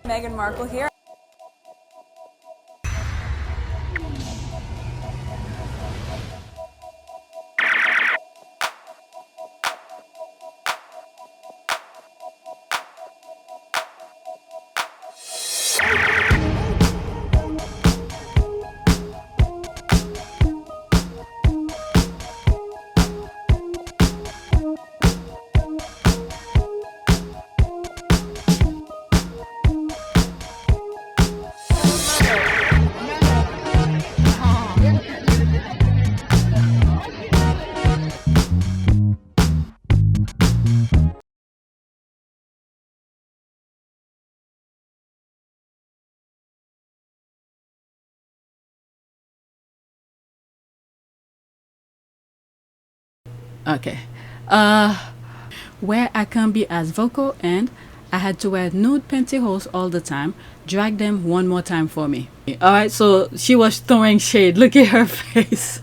Meghan Markle here. Okay. Where I can be as vocal, and I had to wear nude pantyhose all the time. Drag them one more time for me. Alright, so she was throwing shade. Look at her face.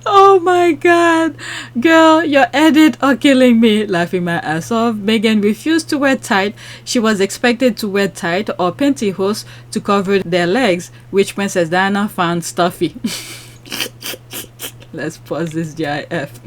Oh my god. Girl, your edit are killing me. Laughing my ass off. Meghan refused to wear tight. She was expected to wear tight or pantyhose to cover their legs, which Princess Diana found stuffy. Let's pause this GIF.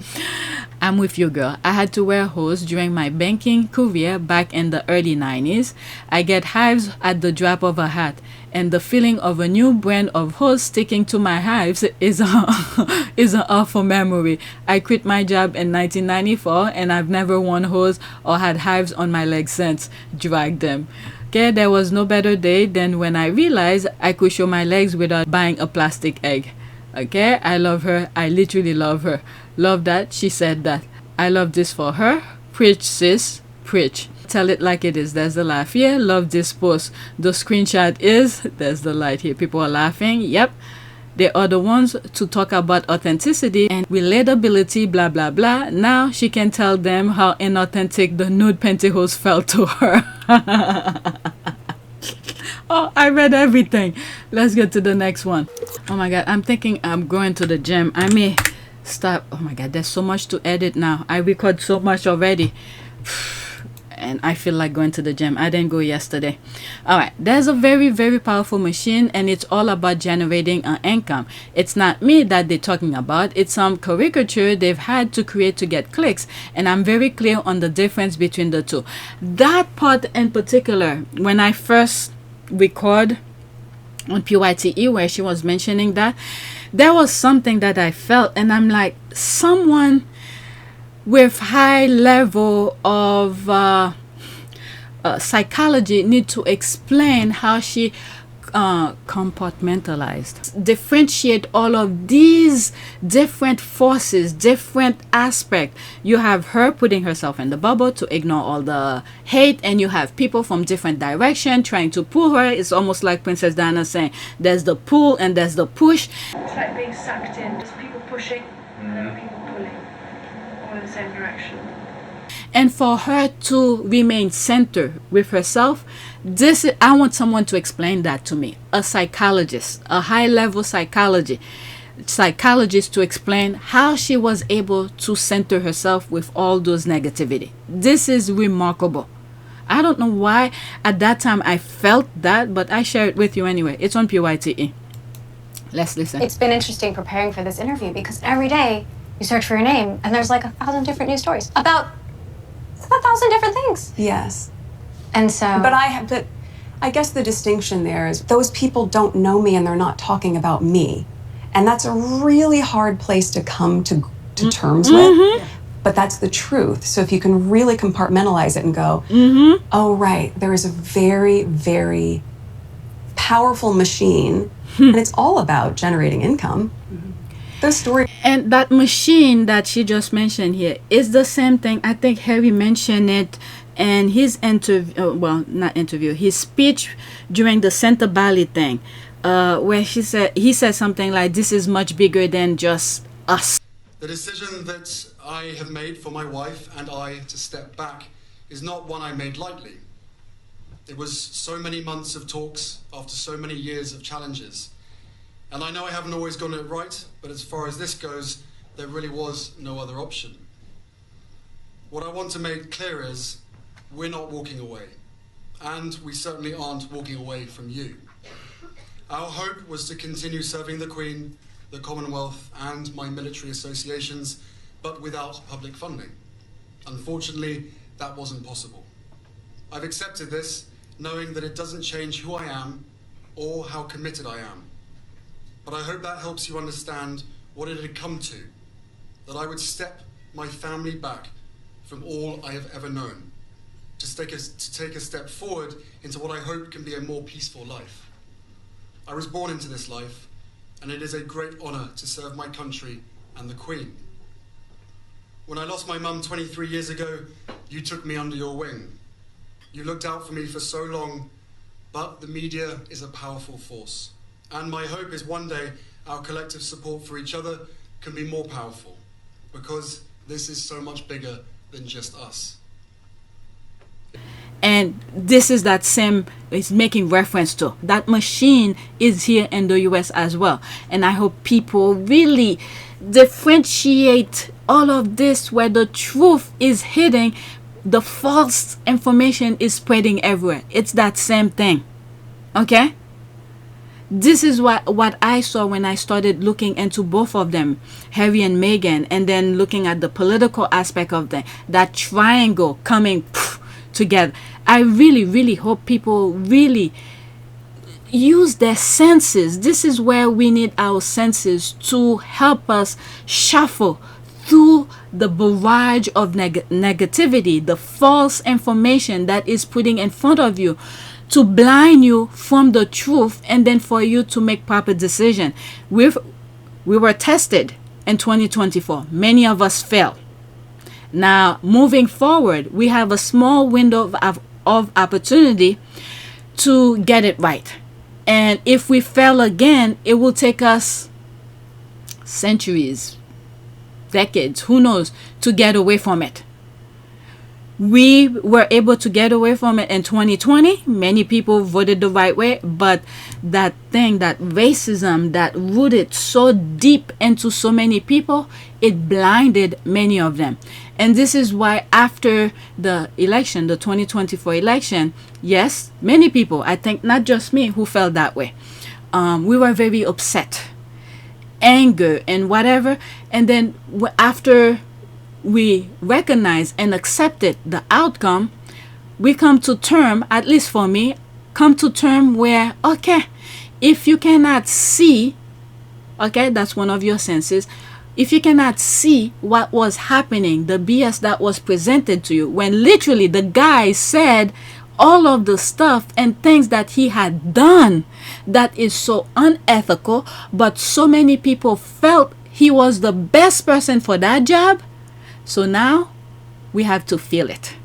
I'm with you, girl. I had to wear hose during my banking career back in the early 90s. I get hives at the drop of a hat, and the feeling of a new brand of hose sticking to my hives is an awful memory. I quit my job in 1994, and I've never worn hose or had hives on my legs since. Drag them. Okay, there was no better day than when I realized I could show my legs without buying a plastic egg. Okay, I love her. I literally love her. Love that she said that. I love this for her. Preach, sis. Preach. Tell it like it is. There's the laugh here. Love this post. The screenshot is, there's the light here. People are laughing. Yep. They are the ones to talk about authenticity and relatability, blah, blah, blah. Now she can tell them how inauthentic the nude pantyhose felt to her. Oh, I read everything. Let's get to the next one. Oh my god, I'm thinking I'm going to the gym. I may stop. Oh my god, there's so much to edit now. I record so much already. And I feel like going to the gym. I didn't go yesterday. Alright, there's a very, very powerful machine, and it's all about generating an income. It's not me that they're talking about. It's some caricature they've had to create to get clicks. And I'm very clear on the difference between the two. That part in particular, when I first record on PYTE where she was mentioning that, there was something that I felt, and I'm like, someone with high level of psychology need to explain how she compartmentalized, differentiate all of these different forces, different aspects. You have her putting herself in the bubble to ignore all the hate, and you have people from different direction trying to pull her. It's almost like Princess Diana saying there's the pull and there's the push. It's like being sucked in, just people pushing and people pulling, all in the same direction. And for her to remain centered with herself, I want someone to explain that to me. A psychologist, a high-level psychologist to explain how she was able to center herself with all those negativity. This is remarkable. I don't know why at that time I felt that, but I share it with you anyway. It's on PYTE. Let's listen. It's been interesting preparing for this interview because every day you search for your name and there's like 1,000 different news stories about 1,000 different things. Yes. And so... But I guess the distinction there is those people don't know me and they're not talking about me. And that's a really hard place to come to terms with. But that's the truth. So if you can really compartmentalize it and go, oh, right, there is a very, very powerful machine, and it's all about generating income. Those stories. And that machine that she just mentioned here is the same thing. I think Harry mentioned it in his his speech during the Center Bali thing, where he said something like, this is much bigger than just us. The decision that I have made for my wife and I to step back is not one I made lightly. It was so many months of talks after so many years of challenges. And I know I haven't always gotten it right, but as far as this goes, there really was no other option. What I want to make clear is we're not walking away. And we certainly aren't walking away from you. Our hope was to continue serving the Queen, the Commonwealth, and my military associations, but without public funding. Unfortunately, that wasn't possible. I've accepted this, knowing that it doesn't change who I am or how committed I am. But I hope that helps you understand what it had come to, that I would step my family back from all I have ever known, to take a step forward into what I hope can be a more peaceful life. I was born into this life, and it is a great honor to serve my country and the Queen. When I lost my mum 23 years ago, you took me under your wing. You looked out for me for so long, but the media is a powerful force. And my hope is one day our collective support for each other can be more powerful, because this is so much bigger than just us. And this is that same is making reference to. That machine is here in the US as well. And I hope people really differentiate all of this, where the truth is hidden, the false information is spreading everywhere. It's that same thing. Okay? This is what I saw when I started looking into both of them, Harry and Meghan, and then looking at the political aspect of them, that triangle coming together. I really, really hope people really use their senses. This is where we need our senses to help us shuffle through the barrage of negativity, the false information that is putting in front of you, to blind you from the truth, and then for you to make proper decision. We were tested in 2024. Many of us failed. Now, moving forward, we have a small window of opportunity to get it right. And if we fail again, it will take us centuries, decades, who knows, to get away from it. We were able to get away from it in 2020. Many people voted the right way, but that thing, that racism that rooted so deep into so many people, it blinded many of them. And this is why after the election, the 2024 election, yes, many people, I think not just me, who felt that way. We were very upset, anger and whatever. And then after we recognize and accepted the outcome, we come to term, at least for me, come to term where, okay, if you cannot see, okay, that's one of your senses. If you cannot see what was happening, the BS that was presented to you, when literally the guy said all of the stuff and things that he had done that is so unethical, but so many people felt he was the best person for that job. So now we have to feel it.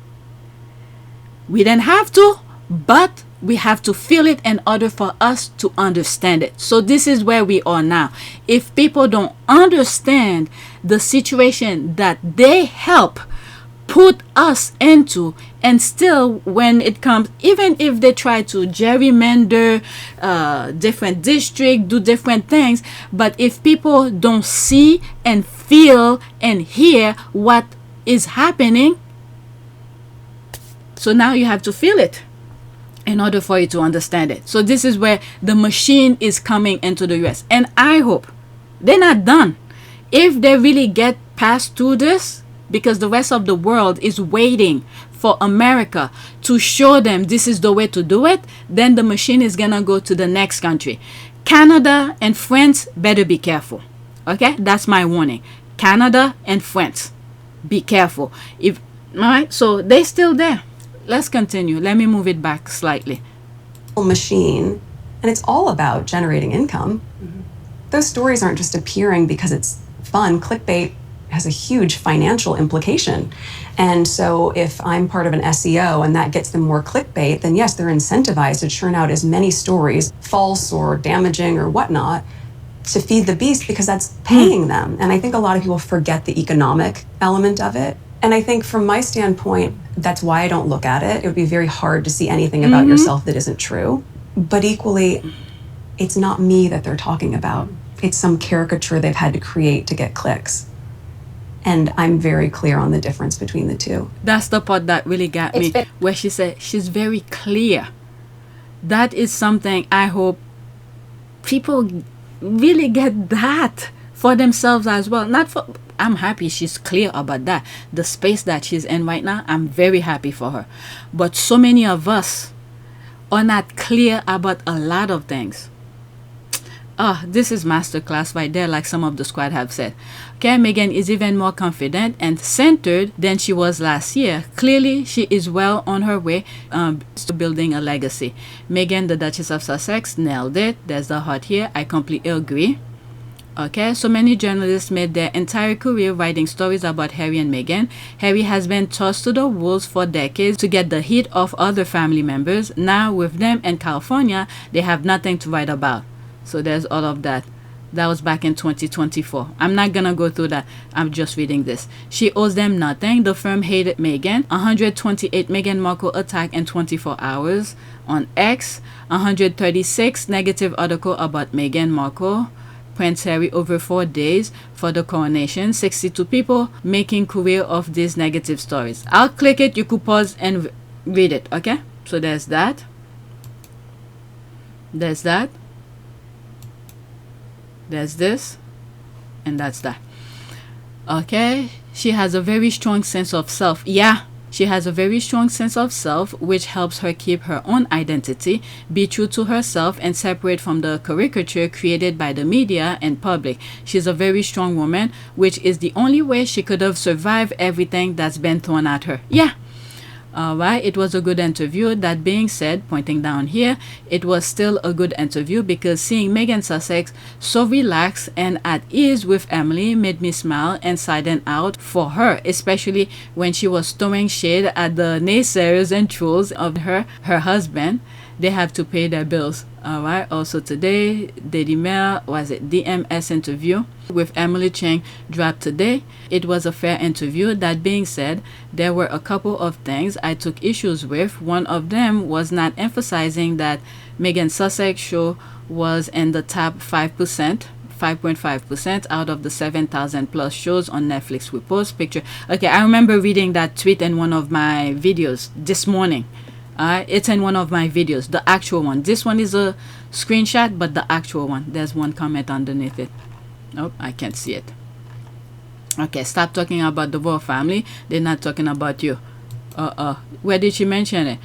We didn't have to, but we have to feel it in order for us to understand it. So this is where we are now. If people don't understand the situation that they help put us into, and still when it comes, even if they try to gerrymander different districts, do different things, but if people don't see and feel and hear what is happening, so now you have to feel it in order for you to understand it. So this is where the machine is coming into the US. And I hope they're not done. If they really get past through this, because the rest of the world is waiting for America to show them this is the way to do it, then the machine is gonna go to the next country. Canada and France better be careful. Okay, that's my warning. Canada and France, be careful. All right, so they're still there. Let's continue. Let me move it back slightly. Machine, and it's all about generating income. Mm-hmm. Those stories aren't just appearing because it's fun. Clickbait has a huge financial implication. And so if I'm part of an SEO and that gets them more clickbait, then yes, they're incentivized to churn out as many stories, false or damaging or whatnot, to feed the beast, because that's paying them. And I think a lot of people forget the economic element of it. And I think from my standpoint, that's why I don't look at it. It would be very hard to see anything about yourself that isn't true. But equally, it's not me that they're talking about. It's some caricature they've had to create to get clicks. And I'm very clear on the difference between the two. That's the part that really got me, where she said she's very clear. That is something I hope people really get that for themselves as well. Not for, I'm happy she's clear about that. The space that she's in right now, I'm very happy for her. But so many of us are not clear about a lot of things. This is masterclass right there, like some of the squad have said. Okay, Meghan is even more confident and centered than she was last year. Clearly, she is well on her way to building a legacy. Meghan, the Duchess of Sussex, nailed it. There's the heart here. I completely agree. Okay, so many journalists made their entire career writing stories about Harry and Meghan. Harry has been tossed to the wolves for decades to get the heat of other family members. Now, with them in California, they have nothing to write about. So there's all of that. That was back in 2024. I'm not gonna go through that. I'm just reading this. She owes them nothing. The firm hated Meghan. 128 Meghan Markle attack in 24 hours on X. 136 negative article about Meghan Markle. Prince Harry over 4 days for the coronation. 62 people making career of these negative stories. I'll click it. You could pause and read it. Okay? So there's that. There's that. There's this, and that's that. Okay, she has a very strong sense of self. Yeah, she has a very strong sense of self, which helps her keep her own identity, be true to herself, and separate from the caricature created by the media and public. She's a very strong woman, which is the only way she could have survived everything that's been thrown at her. Yeah. Alright, it was a good interview. That being said, pointing down here, it was still a good interview because seeing Meghan Sussex so relaxed and at ease with Emily made me smile and side out for her, especially when she was throwing shade at the naysayers and trolls of her husband. They have to pay their bills. Alright, also today, DMS interview with Emily Chang dropped today. It was a fair interview. That being said, there were a couple of things I took issues with. One of them was not emphasizing that Meghan Sussex show was in the top 5.5% out of the 7,000 plus shows on Netflix with post picture. Okay, I remember reading that tweet in one of my videos this morning. It's in one of my videos, the actual one. This one is a screenshot, but the actual one. There's one comment underneath it. Nope, I can't see it. Okay, stop talking about the royal family. They're not talking about you. Where did she mention it?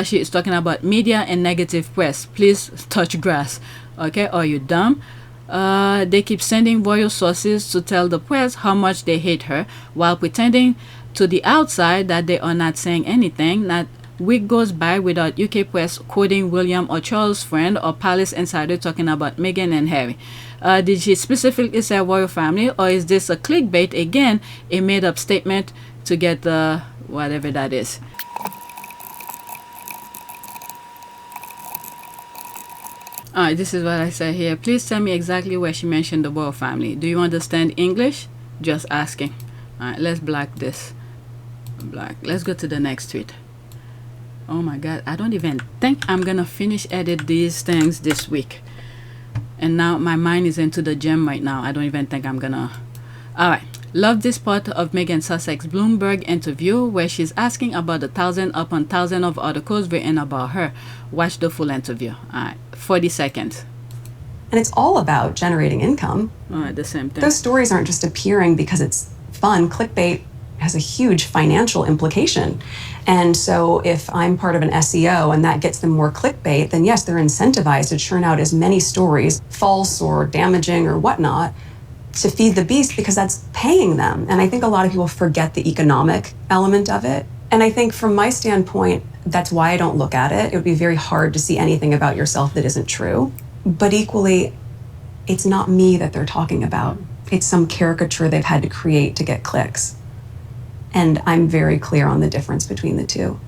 She is talking about media and negative press. Please touch grass. Okay, are you dumb? They keep sending royal sources to tell the press how much they hate her while pretending to the outside that they are not saying anything. Not week goes by without UK press quoting William or Charles' friend or palace insider talking about Meghan and Harry. Did she specifically say royal family, or is this a clickbait again, a made-up statement to get the whatever that is? Alright, this is what I said here. Please tell me exactly where she mentioned the royal family. Do you understand English? Just asking. Alright, let's black this. Black. Let's go to the next tweet. Oh my god, I don't even think I'm gonna finish edit these things this week. And now my mind is into the gym right now. I don't even think I'm gonna. Alright, love this part of Meghan Sussex Bloomberg interview where she's asking about the 1,000 upon 1,000 of articles written about her. Watch the full interview. Alright, 40 seconds. And it's all about generating income. Alright, the same thing. Those stories aren't just appearing because it's fun. Clickbait has a huge financial implication. And so if I'm part of an SEO and that gets them more clickbait, then yes, they're incentivized to churn out as many stories, false or damaging or whatnot, to feed the beast because that's paying them. And I think a lot of people forget the economic element of it. And I think from my standpoint, that's why I don't look at it. It would be very hard to see anything about yourself that isn't true. But equally, it's not me that they're talking about. It's some caricature they've had to create to get clicks. And I'm very clear on the difference between the two.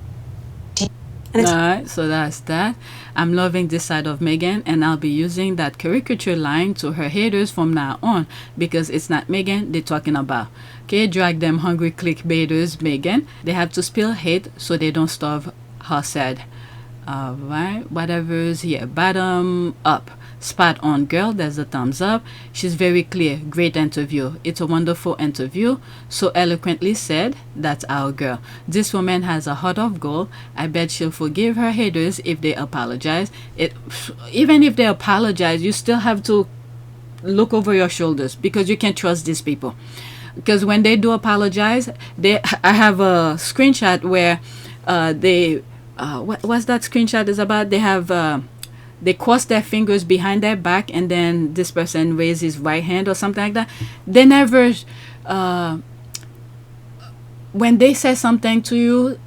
Alright, so that's that. I'm loving this side of Meghan, and I'll be using that caricature line to her haters from now on because it's not Meghan they're talking about. Okay, drag them hungry clickbaiters, Meghan. They have to spill hate so they don't starve, her said. Alright, whatever's here. Bottom up. Spot on, girl. There's a thumbs up. She's very clear. Great interview. It's a wonderful interview. So eloquently said. That's our girl. This woman has a heart of gold. I bet she'll forgive her haters if they apologize. Even if they apologize, you still have to look over your shoulders, because you can't trust these people. Because when they do apologize, I have a screenshot where what's that screenshot is about? They cross their fingers behind their back, and then this person raises his right hand or something like that. They never, when they say something to you,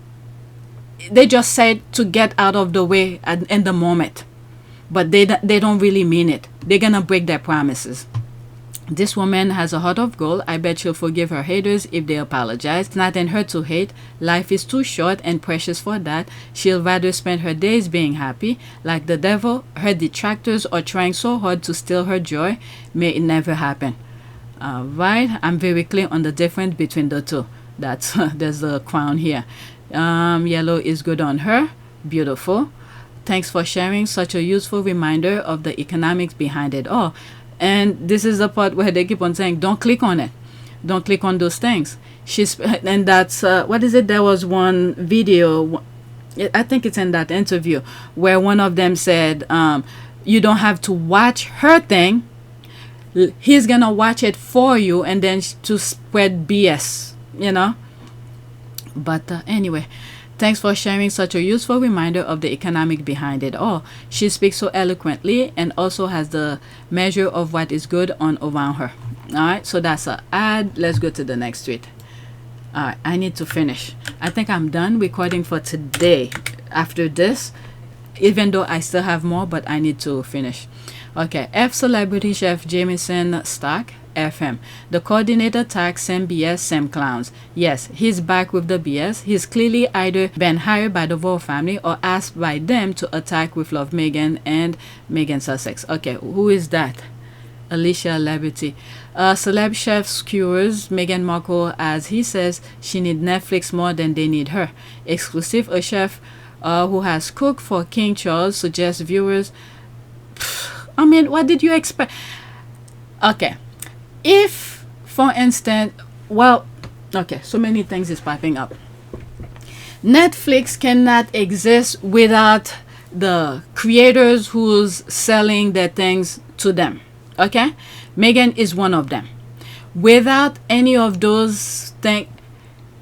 they just say it to get out of the way in the moment, but they don't really mean it. They're gonna break their promises. This woman has a heart of gold. I bet she'll forgive her haters if they apologize. It's not in her to hate. Life is too short and precious for that. She'll rather spend her days being happy. Like the devil, her detractors are trying so hard to steal her joy. May it never happen. Right? I'm very clear on the difference between the two. That's there's a crown here. Yellow is good on her. Beautiful. Thanks for sharing such a useful reminder of the economics behind it all. And this is the part where they keep on saying, don't click on it. Don't click on those things. And that's, what is it? There was one video, I think it's in that interview, where one of them said, you don't have to watch her thing. He's going to watch it for you and then to spread BS, you know. But anyway, thanks for sharing such a useful reminder of the economic behind it all. She speaks so eloquently and also has the measure of what is good on around her. Alright, so that's an ad. Let's go to the next tweet. Alright, I need to finish. I think I'm done recording for today. After this, even though I still have more, but I need to finish. Okay, F celebrity chef Jameson stock. FM. The coordinator tags same BS, same clowns. Yes, he's back with the BS. He's clearly either been hired by the royal family or asked by them to attack with Love Meghan and Meghan Sussex. Okay, who is that? Alicia Liberty. Celeb chef skewers Meghan Markle as he says she needs Netflix more than they need her. Exclusive, a chef who has cooked for King Charles suggests viewers. I mean, what did you expect? Okay. If, for instance, well, okay, so many things is popping up. Netflix cannot exist without the creators who's selling their things to them. Okay? Meghan is one of them. Without any of those things,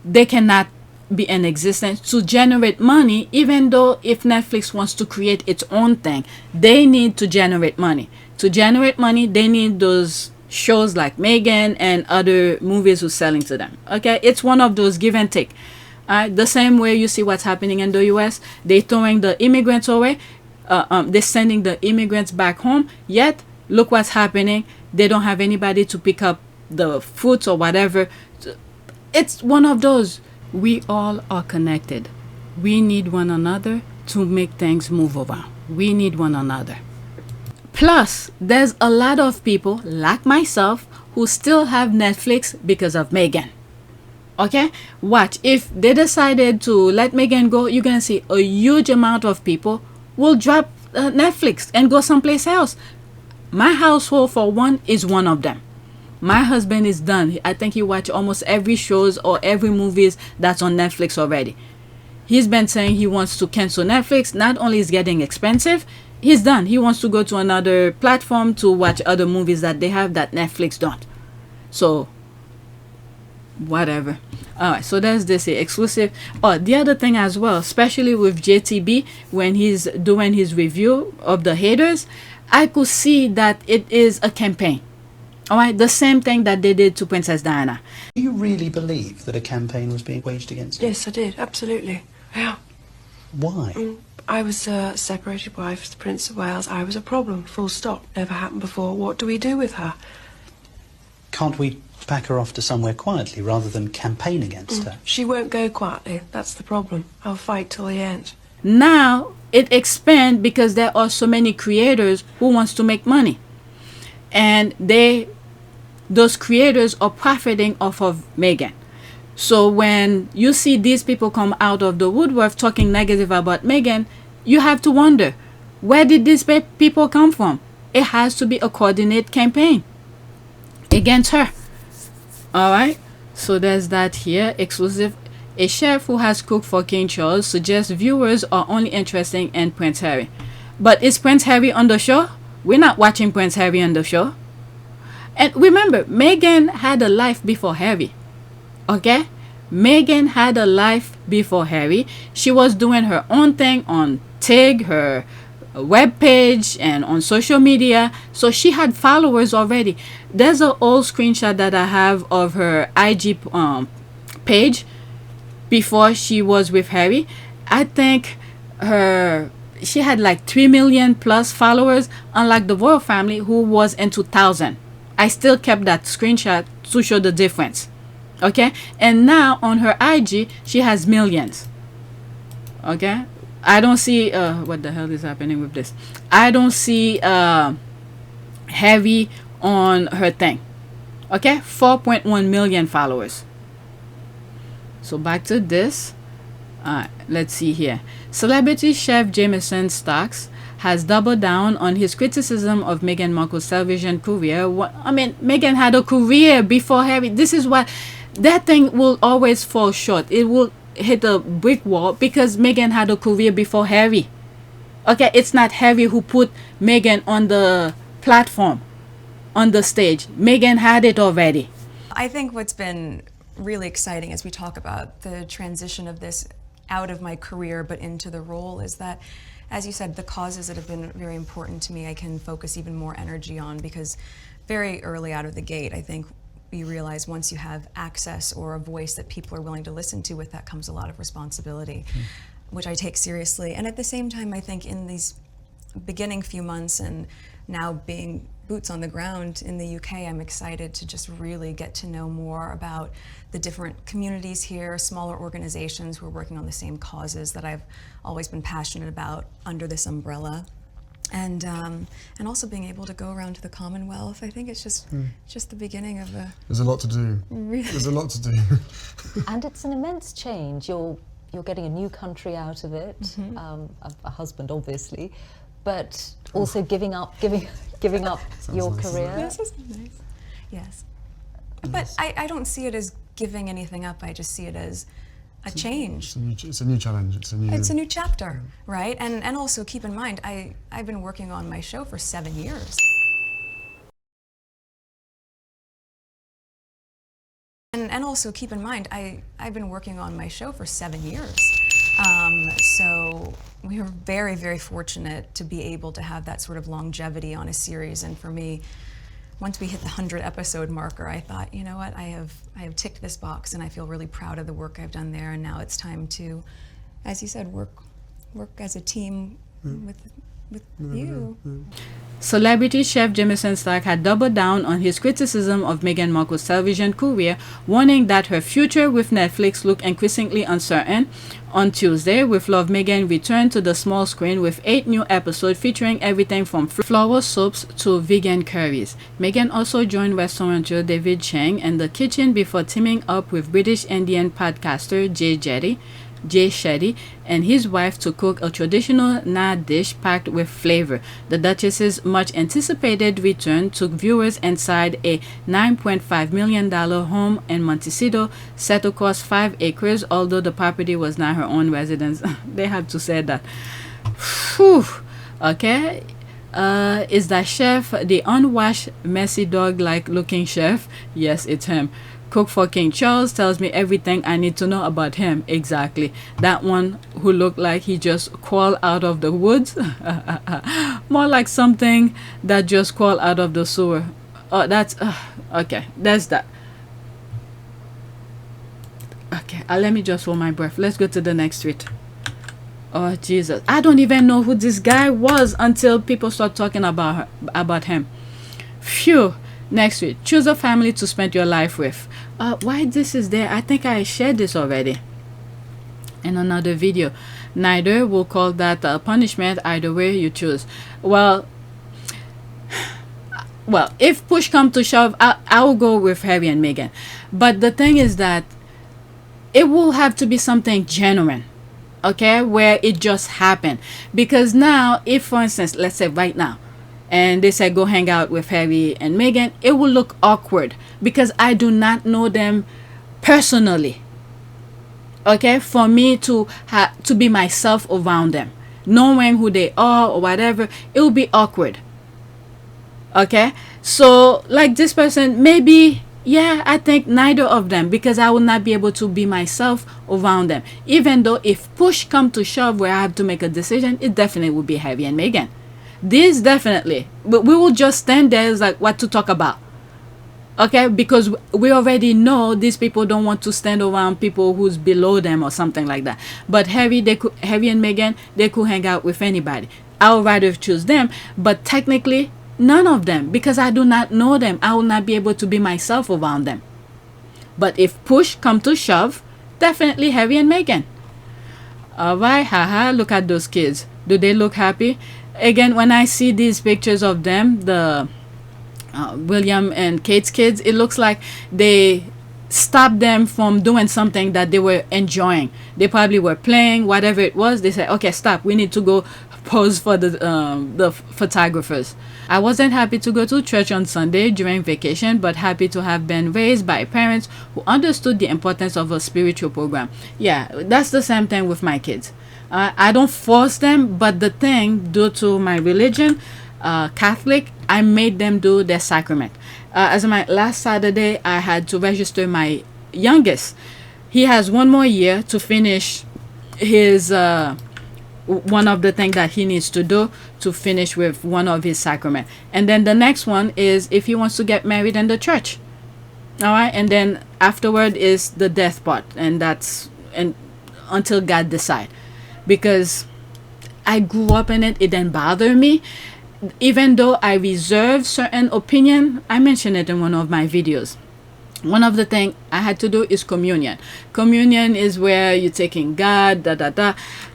they cannot be in existence to generate money, even though if Netflix wants to create its own thing, they need to generate money. To generate money, they need those shows like Meghan and other movies who's selling to them. Okay, it's one of those give and take. The same way you see what's happening in the US, they're throwing the immigrants away, they're sending the immigrants back home, yet look what's happening. They don't have anybody to pick up the fruits or whatever. It's one of those. We all are connected. We need one another to make things move around. We need one another. Plus, there's a lot of people like myself who still have Netflix because of Meghan. Okay? Watch. If they decided to let Meghan go, you're going to see a huge amount of people will drop Netflix and go someplace else. My household, for one, is one of them. My husband is done. I think he watched almost every shows or every movies that's on Netflix already. He's been saying he wants to cancel Netflix. Not only is it getting expensive, he's done. He wants to go to another platform to watch other movies that they have that Netflix don't. So, whatever. Alright, so there's this exclusive. Oh, the other thing as well, especially with JTB, when he's doing his review of the haters, I could see that it is a campaign. Alright, the same thing that they did to Princess Diana. Do you really believe that a campaign was being waged against her? Yes, I did, absolutely. Yeah. Why? I was a separated wife to the Prince of Wales. I was a problem, full stop. Never happened before. What do we do with her? Can't we pack her off to somewhere quietly rather than campaign against her? She won't go quietly. That's the problem. I'll fight till the end. Now it expands because there are so many creators who wants to make money, and those creators are profiting off of Meghan. So when you see these people come out of the woodwork talking negative about Meghan, you have to wonder, where did these people come from? it has to be a coordinated campaign against her. All right, so there's that here. Exclusive. A chef who has cooked for King Charles suggests viewers are only interested in Prince Harry. But is Prince Harry on the show? We're not watching Prince Harry on the show. And remember, Meghan had a life before Harry. Okay? Meghan had a life before Harry. She was doing her own thing on TIG, her web page, and on social media. So she had followers already. There's an old screenshot that I have of her IG page before she was with Harry. I think she had like 3 million plus followers, unlike the royal family who was in 2000. I still kept that screenshot to show the difference. Okay, and now on her IG she has millions. Okay, I don't see what the hell is happening with this. I don't see Harry on her thing. Okay, 4.1 million followers. So back to this. Let's see here. Celebrity chef Jameson stocks has doubled down on his criticism of Meghan Markle's television career. Meghan had a career before Harry. This is what that thing will always fall short. It will hit a brick wall because Meghan had a career before Harry. Okay, it's not Harry who put Meghan on the platform, on the stage. Meghan had it already. I think what's been really exciting as we talk about the transition of this out of my career but into the role is that, as you said, the causes that have been very important to me I can focus even more energy on, because very early out of the gate I think you realize once you have access or a voice that people are willing to listen to, with that comes a lot of responsibility, which I take seriously. And at the same time I think in these beginning few months and now being boots on the ground in the UK, I'm excited to just really get to know more about the different communities here, smaller organizations who are working on the same causes that I've always been passionate about under this umbrella. And also being able to go around to the Commonwealth. I think it's just the beginning of a... There's a lot to do. Really? There's a lot to do. And it's an immense change. You're getting a new country out of it, a husband obviously, but also giving up your nice. career. Yes, that's nice. Yes. But I don't see it as giving anything up. I just see it as a change. It's a new challenge. It's a new chapter, right? And also keep in mind, I've been working on my show for 7 years. And also keep in mind, I've been working on my show for 7 years. So we are very, very fortunate to be able to have that sort of longevity on a series. And for me, once we hit the 100 episode marker, I thought, you know what, I have ticked this box and I feel really proud of the work I've done there. And now it's time to, as you said, work as a team with you. Celebrity chef Jameson Stark had doubled down on his criticism of Meghan Markle's television career, warning that her future with Netflix looked increasingly uncertain. On Tuesday, With Love, Meghan returned to the small screen with 8 new episodes featuring everything from flower soaps to vegan curries. Meghan also joined restaurateur David Chang in the kitchen before teaming up with British Indian podcaster Jay Shetty and his wife to cook a traditional Naan dish packed with flavor. The Duchess's much anticipated return took viewers inside a $9.5 million home in Montecito set across 5 acres, although the property was not her own residence. They had to say that. Whew. Okay. Is that chef the unwashed, messy dog-like looking chef? Yes, it's him. Cook for King Charles tells me everything I need to know about him. Exactly. That one who looked like he just crawled out of the woods. More like something that just crawled out of the sewer. Oh, that's... okay, that's that. Okay, let me just hold my breath. Let's go to the next tweet. Oh, Jesus. I don't even know who this guy was until people start talking about him. Phew. Next week, choose a family to spend your life with. Why this is there? I think I shared this already in another video. Neither will call that a punishment either way you choose. Well, if push comes to shove, I will go with Harry and Meghan. But the thing is that it will have to be something genuine, okay, where it just happened. Because now, if for instance, let's say right now, and they said go hang out with Harry and Meghan, it will look awkward because I do not know them personally. Okay, for me to be myself around them, knowing who they are or whatever, it will be awkward. Okay, so like this person, maybe, yeah, I think neither of them, because I will not be able to be myself around them. Even though if push come to shove where I have to make a decision, it definitely will be Harry and Meghan. This definitely, but we will just stand there as like what to talk about. Okay, because we already know these people don't want to stand around people who's below them or something like that. But Harry and Meghan, they could hang out with anybody. I would rather choose them, but technically none of them, because I do not know them. I will not be able to be myself around them. But if push come to shove, definitely Harry and Meghan. Alright, haha, look at those kids. Do they look happy? Again, when I see these pictures of them, the William and Kate's kids, it looks like they stopped them from doing something that they were enjoying. They probably were playing, whatever it was. They said, okay, stop, we need to go pose for the photographers. I wasn't happy to go to church on Sunday during vacation, but happy to have been raised by parents who understood the importance of a spiritual program. Yeah, that's the same thing with my kids. I don't force them, but the thing, due to my religion, Catholic, I made them do their sacrament. As my last Saturday, I had to register my youngest. He has 1 more year to finish his one of the things that he needs to do to finish with one of his sacrament. And then the next one is if he wants to get married in the church. All right, and then afterward is the death part, and that's until God decide. Because I grew up in it, it didn't bother me. Even though I reserve certain opinion, I mentioned it in one of my videos. One of the things I had to do is communion. Communion is where you're taking God,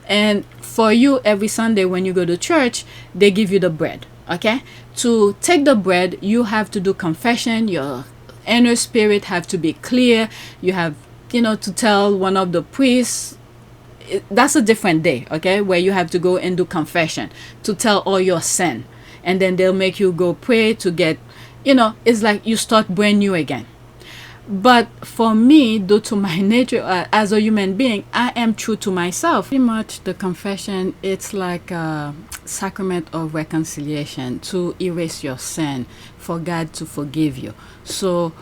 and for you, every Sunday when you go to church, they give you the bread. Okay, to take the bread, you have to do confession. Your inner spirit have to be clear. You have, to tell one of the priests. That's a different day, okay, where you have to go and do confession to tell all your sin, and then they'll make you go pray to get, it's like you start brand new again. But for me, due to my nature as a human being, I am true to myself. Pretty much the confession, it's like a sacrament of reconciliation to erase your sin, for God to forgive you. So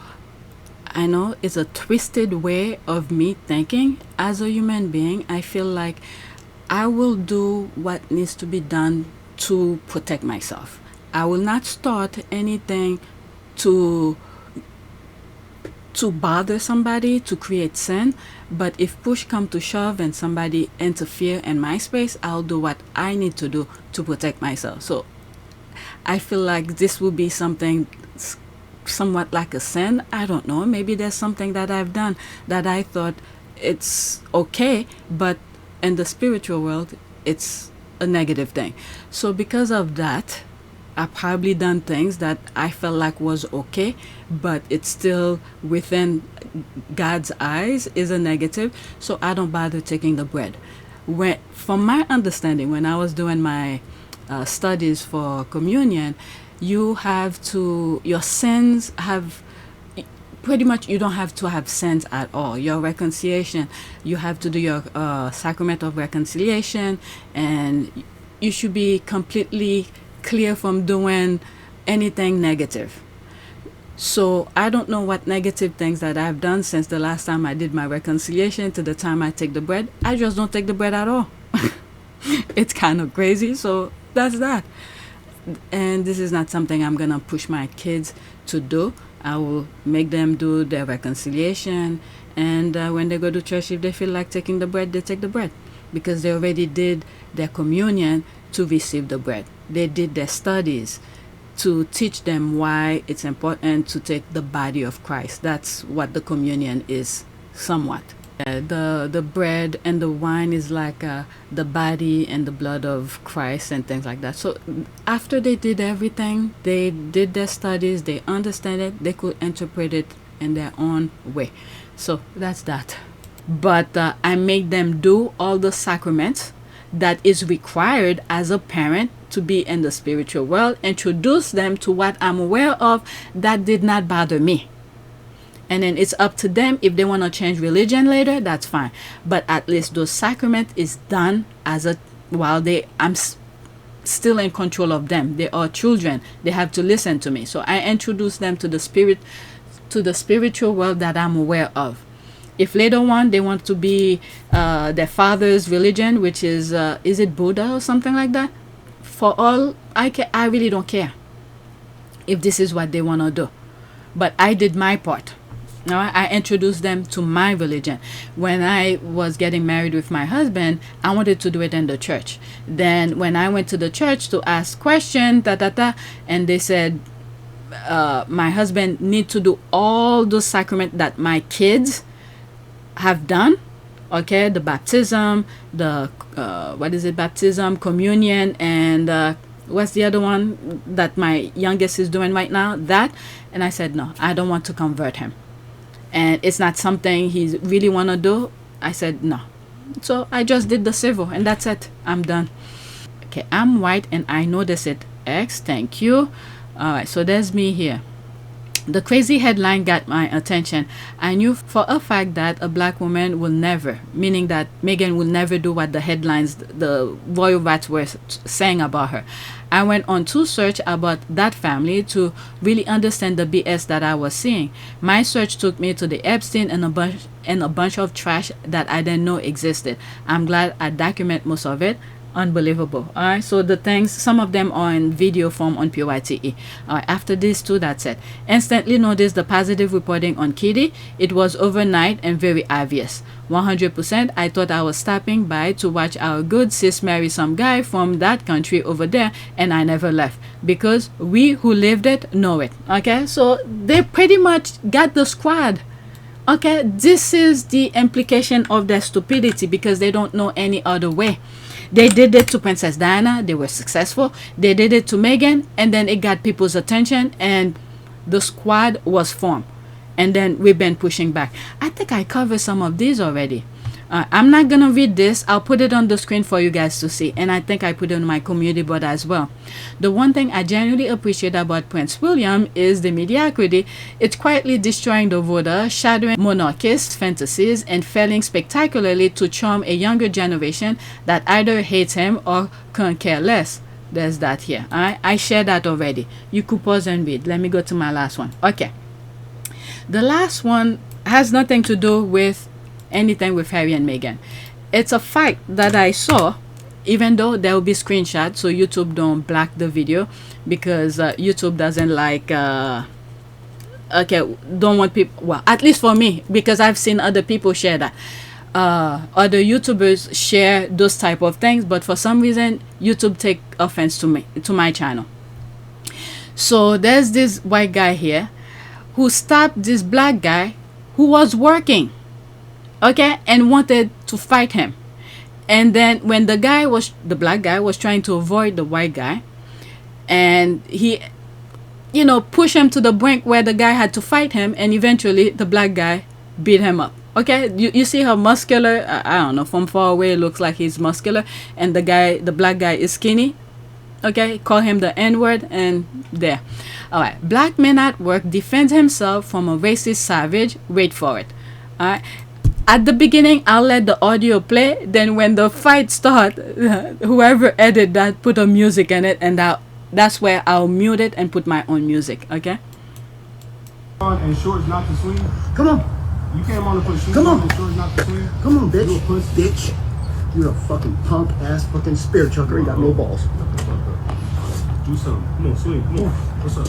I know it's a twisted way of me thinking. As a human being, I feel like I will do what needs to be done to protect myself. I will not start anything to bother somebody, to create sin. But if push come to shove and somebody interfere in my space, I'll do what I need to do to protect myself. So I feel like this will be something somewhat like a sin. I don't know, maybe there's something that I've done that I thought it's okay, but in the spiritual world it's a negative thing. So because of that, I probably done things that I felt like was okay, but it's still within God's eyes is a negative. So I don't bother taking the bread. From my understanding, when I was doing my studies for communion, your sins have pretty much, you don't have to have sins at all. Your reconciliation, you have to do your sacrament of reconciliation, and you should be completely clear from doing anything negative. So I don't know what negative things that I've done since the last time I did my reconciliation to the time I take the bread. I just don't take the bread at all. It's kind of crazy. So that's that. And this is not something I'm gonna push my kids to do. I will make them do their reconciliation, and when they go to church, if they feel like taking the bread, they take the bread, because they already did their communion to receive the bread. They did their studies to teach them why it's important to take the body of Christ. That's what the communion is, somewhat. The bread and the wine is like the body and the blood of Christ and things like that. So after they did everything, they did their studies, they understand it, they could interpret it in their own way. So that's that. But I make them do all the sacraments that is required as a parent to be in the spiritual world, introduce them to what I'm aware of that did not bother me. And then it's up to them. If they want to change religion later, that's fine. But at least those sacrament is done as a while I'm still in control of them. They are children. They have to listen to me. So I introduce them to the spiritual world that I'm aware of. If later on they want to be their father's religion, which is it Buddha or something like that? For all I really don't care if this is what they want to do. But I did my part. I introduced them to my religion. When I was getting married with my husband, I wanted to do it in the church. Then when I went to the church to ask questions, and they said, my husband need to do all those sacraments that my kids have done. Okay, the baptism, the baptism, communion, and what's the other one that my youngest is doing right now? That. And I said, no, I don't want to convert him. And it's not something he really want to do. I said no. So I just did the civil, and that's it. I'm done. Okay, I'm white and I notice it. X, thank you. All right, so there's me here. The crazy headline got my attention. I knew for a fact that a black woman will never, meaning that Meghan will never do what the headlines, the royal rats were saying about her. I went on to search about that family to really understand the BS that I was seeing. My search took me to the Epstein and a bunch of trash that I didn't know existed. I'm glad I document most of it. Unbelievable. All right, so the things, some of them are in video form on PYTE. All right, after this too, that's it. Instantly noticed the positive reporting on Kitty. It was overnight and very obvious. 100%. I thought I was stopping by to watch our good sis marry some guy from that country over there, and I never left because we who lived it know it. Okay, so they pretty much got the squad. Okay, this is the implication of their stupidity because they don't know any other way. They did it to Princess Diana. They were successful. They did it to Meghan, and then it got people's attention, and the squad was formed. And then we've been pushing back. I think I covered some of these already. I'm not going to read this. I'll put it on the screen for you guys to see. And I think I put it on my community board as well. The one thing I genuinely appreciate about Prince William is the mediocrity. It's quietly destroying the voter, shattering monarchist fantasies, and failing spectacularly to charm a younger generation that either hates him or can't care less. There's that here. I shared that already. You could pause and read. Let me go to my last one. Okay. The last one has nothing to do with anything with Harry and Meghan. It's a fact that I saw, even though there will be screenshots, so YouTube don't black the video because YouTube doesn't like don't want people, well, at least for me, because I've seen other people share that. Other YouTubers share those type of things, but for some reason YouTube take offense to my channel. So there's this white guy here who stopped this black guy who was working, okay, and wanted to fight him. And then when the black guy was trying to avoid the white guy, and he, pushed him to the brink where the guy had to fight him, and eventually the black guy beat him up. Okay, you see how muscular, I don't know, from far away it looks like he's muscular, and the black guy is skinny. Okay, call him the N-word, and there. All right, black man at work defends himself from a racist savage. Wait for it. All right. At the beginning, I'll let the audio play. Then when the fight starts, whoever edited that put a music in it, and that's where I'll mute it and put my own music. Okay. And shorts not to swing. Come on. You came on to put shoes on and shorts not to swing. Come on, bitch. You a pussy, bitch. You're a fucking punk ass fucking spear chucker. You got no balls. Do something. Come on, swing. Come on. What's up?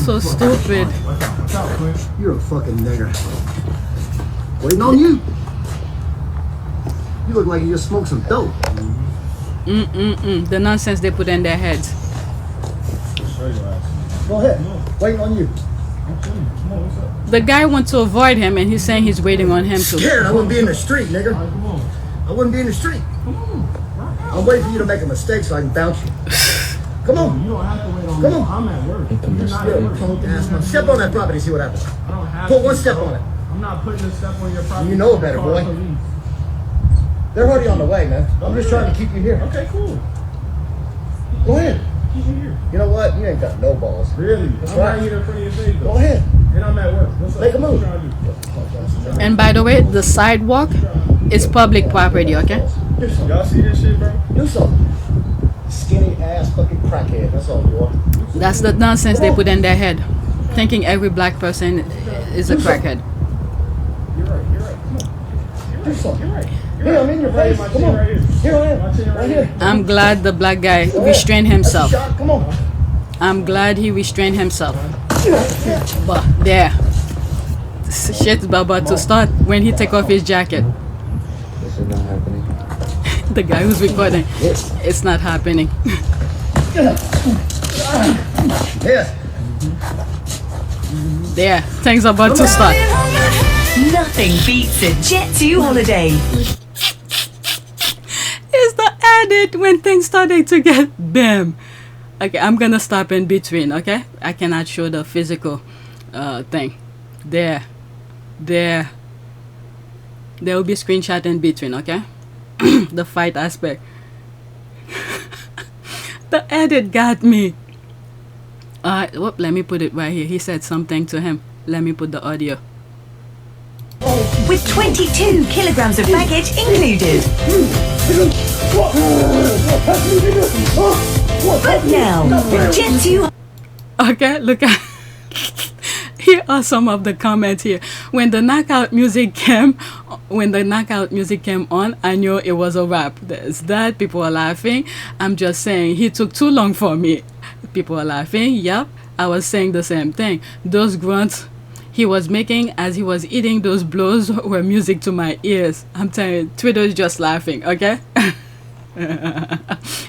So stupid. Watch out, Quinn. You're a fucking nigger. Waiting on you. You look like you just smoked some dope. The nonsense they put in their heads. Show your ass. Go ahead. Waiting on you. Come on, what's up? The guy wants to avoid him, and he's saying he's waiting on him to. Scared? I wouldn't be in the street, nigga. All right, come on. I wouldn't be in the street. Come on. I'm waiting for you to make a mistake so I can bounce you. Come on. You don't have to wait on me. Come on. I'm at work. You're not at work. Punk ass man. Step on that property, see what happens. I don't have Put to. one step on it. I'm not putting a step on your property. You know better, boy. They're already on the way, man. I'm just trying to keep you here. Okay, cool. Go ahead. Keep me here. You know what? You ain't got no balls. Really? That's I'm right. right here in front of your face, though. Go ahead. And I'm at work. What's up? Make a move. What you trying to do? And by the way, the sidewalk is public property, okay? Do something. Y'all see this shit, bro? Do something. Skinny ass fucking crackhead. That's all you are. That's the nonsense they put in their head, thinking every black person is a crackhead. You're right. Come on. Do something. You're right. Here, I'm in your face. Come on. Here I am. Right here. I'm glad the black guy restrained himself. That's a shot. Come on. I'm glad he restrained himself. But there, shit's about to start when he take off his jacket. This is not happening. The guy who's recording, it's not happening. Yes. There, things are about to start. Nothing beats a Jet 2 holiday. It's the edit when things started to get bam. Okay, I'm gonna stop in between, okay? I cannot show the physical thing. There will be screenshot in between, okay? The fight aspect. The edit got me. Whoop, let me put it right here. He said something to him. Let me put the audio. With 22 kilograms of baggage included. But now, with Jet 2... Okay, look at... Here are some of the comments here. When the knockout music came on, I knew it was a wrap. There's that. People are laughing. I'm just saying he took too long for me. People are laughing. Yep, I was saying the same thing. Those grunts he was making as he was eating those blows were music to my ears. I'm telling you, Twitter is just laughing, okay?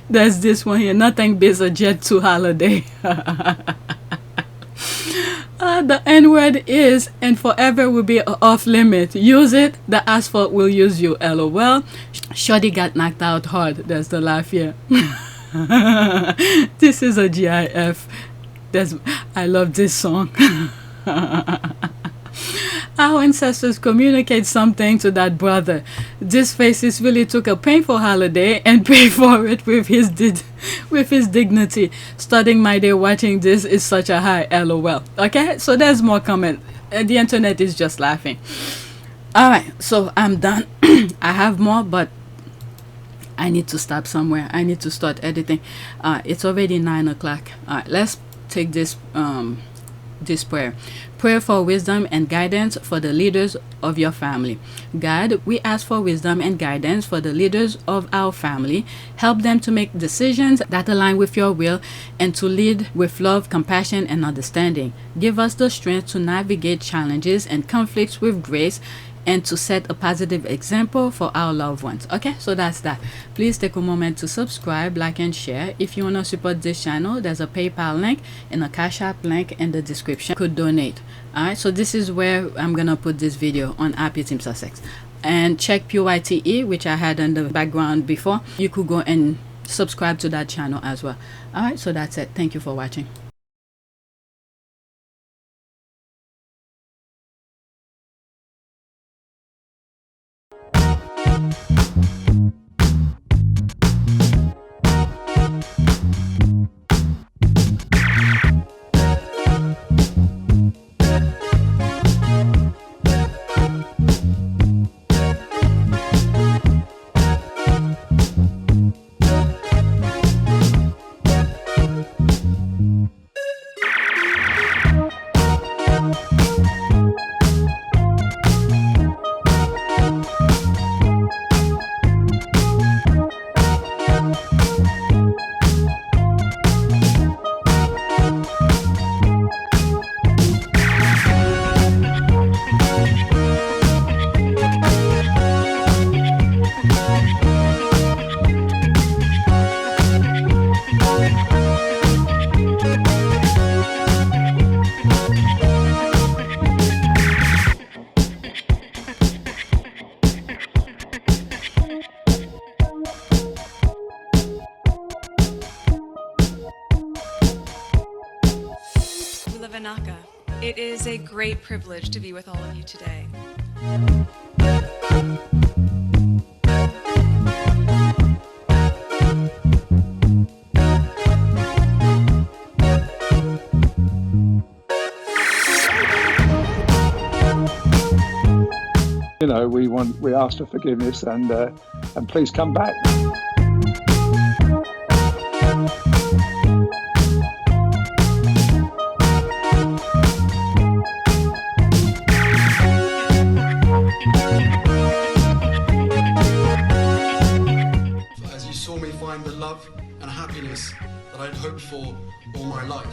There's this one here. Nothing beats a Jet 2 holiday. The N-word is and forever will be off limit. Use it, the asphalt will use you. LOL. Shorty got knocked out hard. That's the laugh here. This is a GIF. I love this song. Our ancestors communicate something to that brother. This faces really took a painful holiday and paid for it with his dignity. Starting my day watching this is such a high. LOL. Okay, so there's more comment. The internet is just laughing. Alright, so I'm done. I have more, but I need to stop somewhere. I need to start editing. It's already 9 o'clock. Alright, let's take this prayer. Prayer for wisdom and guidance for the leaders of your family. God, we ask for wisdom and guidance for the leaders of our family. Help them to make decisions that align with your will and to lead with love, compassion, and understanding. Give us the strength to navigate challenges and conflicts with grace and to set a positive example for our loved ones. Okay, so that's that. Please take a moment to subscribe, like, and share. If you want to support this channel, there's a PayPal link and a Cash App link in the description. You could donate. Alright, so this is where I'm gonna put this video on APTS Sussex. And check PYTE, which I had in the background before. You could go and subscribe to that channel as well. Alright, so that's it. Thank you for watching. It is a great privilege to be with all of you today. You know, we ask for forgiveness and please come back. As you saw me find the love and happiness that I'd hoped for all my life.